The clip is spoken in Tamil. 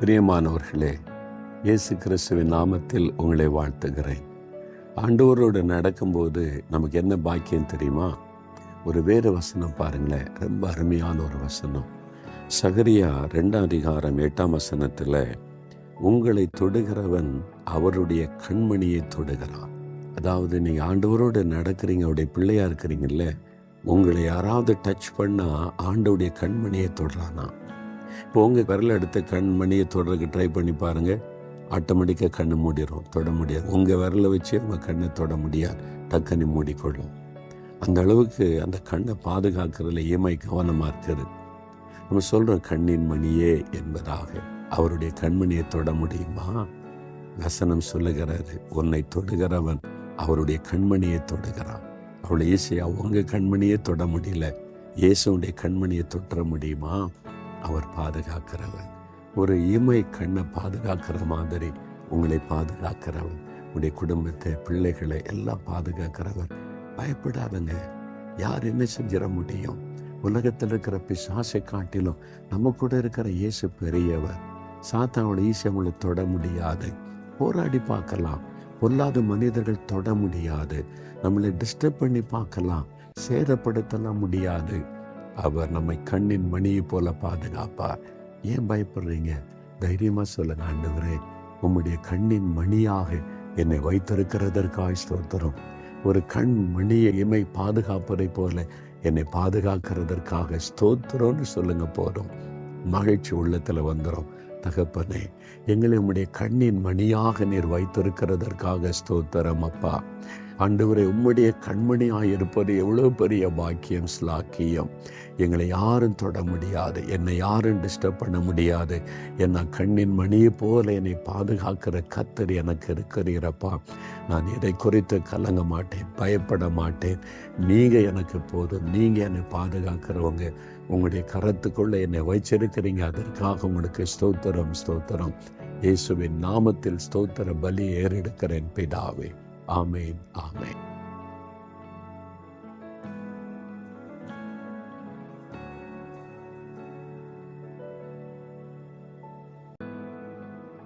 பிரியமானவர்களே, இயேசு கிறிஸ்துவின் நாமத்தில் உங்களை வாழ்த்துகிறேன். ஆண்டவரோடு நடக்கும்போது நமக்கு என்ன பாக்கியம் தெரியுமா? ஒரு வேறு வசனம் பாருங்களேன், ரொம்ப அருமையான ஒரு வசனம். சகரியா 2:8 உங்களை தொடுகிறவன் அவருடைய கண்மணியை தொடுகிறான். அதாவது நீங்கள் ஆண்டவரோடு நடக்கிறீங்க, அவருடைய பிள்ளையா இருக்கிறீங்கல்ல, உங்களை யாராவது டச் பண்ணா ஆண்டவுடைய கண்மணியை தொடுறானா? இப்போ உங்கள் விரல் எடுத்த கண்மணியை தொடர்றதுக்கு ட்ரை பண்ணி பாருங்கள், ஆட்டோமேட்டிக்காக கண்ணை மூடிடும், தொட முடியாது. உங்கள் விரலை வச்சு உங்கள் கண்ணை தொட முடியாது, டக்குன்னு மூடிக்கொள்ளும். அந்த அளவுக்கு அந்த கண்ணை பாதுகாக்கிறதுல இயமை கவனமாக இருக்குது. நம்ம சொல்கிறோம் கண்ணின் மணியே என்பதாக. அவருடைய கண்மணியை தொட முடியுமா? வசனம் சொல்லுகிறாரு, உன்னை தொடுகிறவன் அவருடைய கண்மணியை தொடுகிறான். அவளை ஈஸியா உங்கள் கண்மணியை தொட முடியல, இயேசுடைய கண்மணியை தொற்ற முடியுமா? அவர் பாதுகாக்கிறவர். ஒரு இமை கண்ணை பாதுகாக்கிற மாதிரி உங்களை பாதுகாக்கிறவர், உங்களுடைய குடும்பத்தை, பிள்ளைகளை எல்லாம் பாதுகாக்கிறவர். பயப்படாதங்க. யார் என்ன செஞ்சிட முடியும்? உலகத்தில் இருக்கிற பிசாசை காட்டிலும் நம்ம கூட இருக்கிற இயேசு பெரியவர். சாத்தானோட ஈஸியாக உங்களை தொட முடியாது. போராடி பார்க்கலாம், பொல்லாத மனிதர்கள் தொட முடியாது. நம்மளை டிஸ்டர்ப் பண்ணி பார்க்கலாம், சேதப்படுத்தலாம் முடியாது. அவர் நம்மை கண்ணின் மணியை போல பாதுகாப்பார். ஏன் பயப்படுறீங்க? தைரியமாக சொல்லுங்க, ஆண்டவரே உம்முடைய கண்ணின் மணியாக என்னை வைத்திருக்கிறதற்காக ஸ்தோத்திரம். ஒரு கண் மணியை இமை பாதுகாப்பதை போல என்னை பாதுகாக்கிறதற்காக ஸ்தோத்திரம்னு சொல்லுங்க, போதும். மகிழ்ச்சி உள்ளத்தில் வந்துடும். தகப்பனே, எங்களை உம்முடைய கண்ணின் மணியாக நீர் வைத்திருக்கிறதற்காக ஸ்தோத்திரம் அப்பா. ஆண்டவரே, உம்முடைய கண்மணியாக இருப்பது எவ்வளோ பெரிய பாக்கியம், ஸ்லாக்கியம். எங்களை யாரும் தொட முடியாது, என்னை யாரும் டிஸ்டர்ப் பண்ண முடியாது. என்ன கண்ணின் மணியை போல என்னை பாதுகாக்கிற கர்த்தர் எனக்கு இருக்கிறீரப்பா. நான் இதை குறித்து கலங்க மாட்டேன், பயப்பட மாட்டேன். நீங்கள் எனக்கு போதும், நீங்கள் என்னை பாதுகாக்கிறவங்க. உங்களுடைய கரத்துக்குள்ளே என்னை வச்சிருக்கிறீங்க, அதற்காக உங்களுக்கு ஸ்தோத்திரம், ஸ்தோத்திரம். இயேசுவின் நாமத்தில் ஸ்தோத்திர பலி ஏறெடுக்கிறேன் பிதாவே. ஆமேன், ஆமேன்.